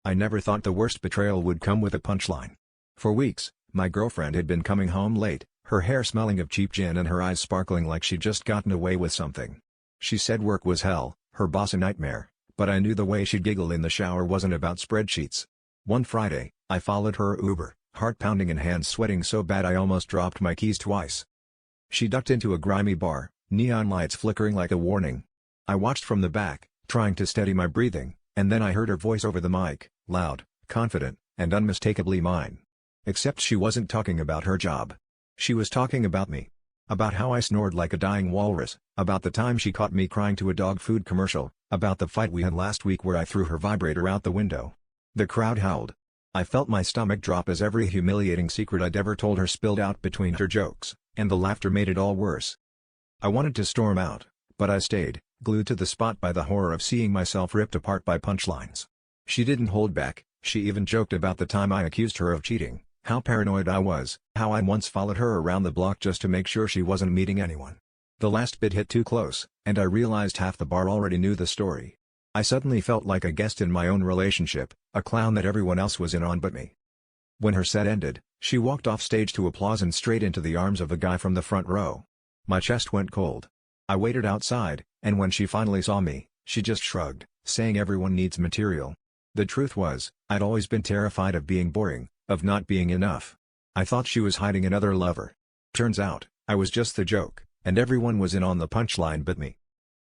I never thought the worst betrayal would come with a punchline. For weeks, my girlfriend had been coming home late, her hair smelling of cheap gin and her eyes sparkling like she'd just gotten away with something. She said work was hell, her boss a nightmare, but I knew the way she'd giggle in the shower wasn't about spreadsheets. One Friday, I followed her Uber, heart pounding and hands sweating so bad I almost dropped my keys twice. She ducked into a grimy bar, neon lights flickering like a warning. I watched from the back, trying to steady my breathing, and then I heard her voice over the mic, loud, confident, and unmistakably mine. Except she wasn't talking about her job. She was talking about me. About how I snored like a dying walrus, about the time she caught me crying to a dog food commercial, about the fight we had last week where I threw her vibrator out the window. The crowd howled. I felt my stomach drop as every humiliating secret I'd ever told her spilled out between her jokes, and the laughter made it all worse. I wanted to storm out, but I stayed, glued to the spot by the horror of seeing myself ripped apart by punchlines. She didn't hold back, she even joked about the time I accused her of cheating, how paranoid I was, how I once followed her around the block just to make sure she wasn't meeting anyone. The last bit hit too close, and I realized half the bar already knew the story. I suddenly felt like a guest in my own relationship, a clown that everyone else was in on but me. When her set ended, she walked off stage to applause and straight into the arms of a guy from the front row. My chest went cold. I waited outside, and when she finally saw me, she just shrugged, saying everyone needs material. The truth was, I'd always been terrified of being boring, of not being enough. I thought she was hiding another lover. Turns out, I was just the joke, and everyone was in on the punchline but me.